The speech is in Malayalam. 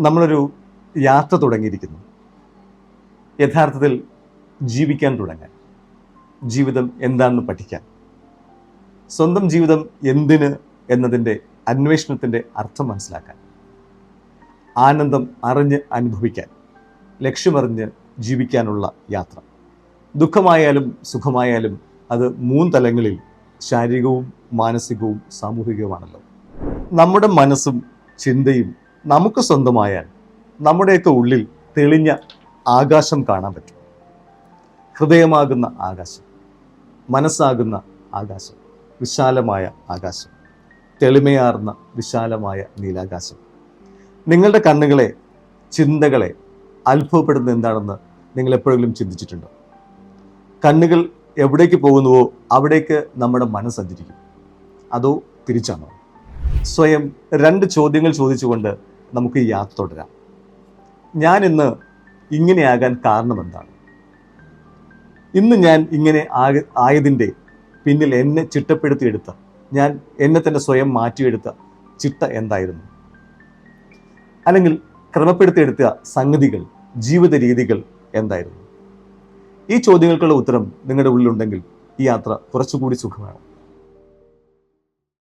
നമ്മളൊരു യാത്ര തുടങ്ങിയിരിക്കുന്നു. യഥാർത്ഥത്തിൽ ജീവിക്കാൻ തുടങ്ങാൻ, ജീവിതം എന്താണെന്ന് പഠിക്കാൻ, സ്വന്തം ജീവിതം എന്തിന് എന്നതിൻ്റെ അന്വേഷണത്തിൻ്റെ അർത്ഥം മനസ്സിലാക്കാൻ, ആനന്ദം അറിഞ്ഞ് അനുഭവിക്കാൻ, ലക്ഷ്യമറിഞ്ഞ് ജീവിക്കാനുള്ള യാത്ര. ദുഃഖമായാലും സുഖമായാലും അത് 3 തലങ്ങളിൽ ശാരീരികവും മാനസികവും സാമൂഹികവുമാണല്ലോ. നമ്മുടെ മനസ്സും ചിന്തയും നമുക്ക് സ്വന്തമായാൽ നമ്മുടെയൊക്കെ ഉള്ളിൽ തെളിഞ്ഞ ആകാശം കാണാൻ പറ്റും. ഹൃദയമാകുന്ന ആകാശം, മനസ്സാകുന്ന ആകാശം, വിശാലമായ ആകാശം, തെളിമയാർന്ന വിശാലമായ നീലാകാശം. നിങ്ങളുടെ കണ്ണുകളെ, ചിന്തകളെ അത്ഭുതപ്പെടുന്നത് എന്താണെന്ന് നിങ്ങൾ എപ്പോഴെങ്കിലും ചിന്തിച്ചിട്ടുണ്ടോ? കണ്ണുകൾ എവിടേക്ക് പോകുന്നുവോ അവിടേക്ക് നമ്മുടെ മനസ്സ് സഞ്ചരിക്കും. അതോ തിരിച്ചാണോ? സ്വയം 2 ചോദ്യങ്ങൾ ചോദിച്ചുകൊണ്ട് നമുക്ക് ഈ യാത്ര തുടരാം. ഞാൻ ഇന്ന് ഇങ്ങനെയാകാൻ കാരണം എന്താണ്? ഇന്ന് ഞാൻ ഇങ്ങനെ ആയതിൻ്റെ പിന്നിൽ എന്നെ ചിട്ടപ്പെടുത്തിയെടുത്ത, ഞാൻ എന്നെ തന്നെ സ്വയം മാറ്റിയെടുത്ത ചിട്ട എന്തായിരുന്നു? അല്ലെങ്കിൽ ക്രമപ്പെടുത്തിയെടുത്ത സംഗതികൾ, ജീവിത രീതികൾ എന്തായിരുന്നു? ഈ ചോദ്യങ്ങൾക്കുള്ള ഉത്തരം നിങ്ങളുടെ ഉള്ളിലുണ്ടെങ്കിൽ ഈ യാത്ര കുറച്ചുകൂടി സുഖമാണ്.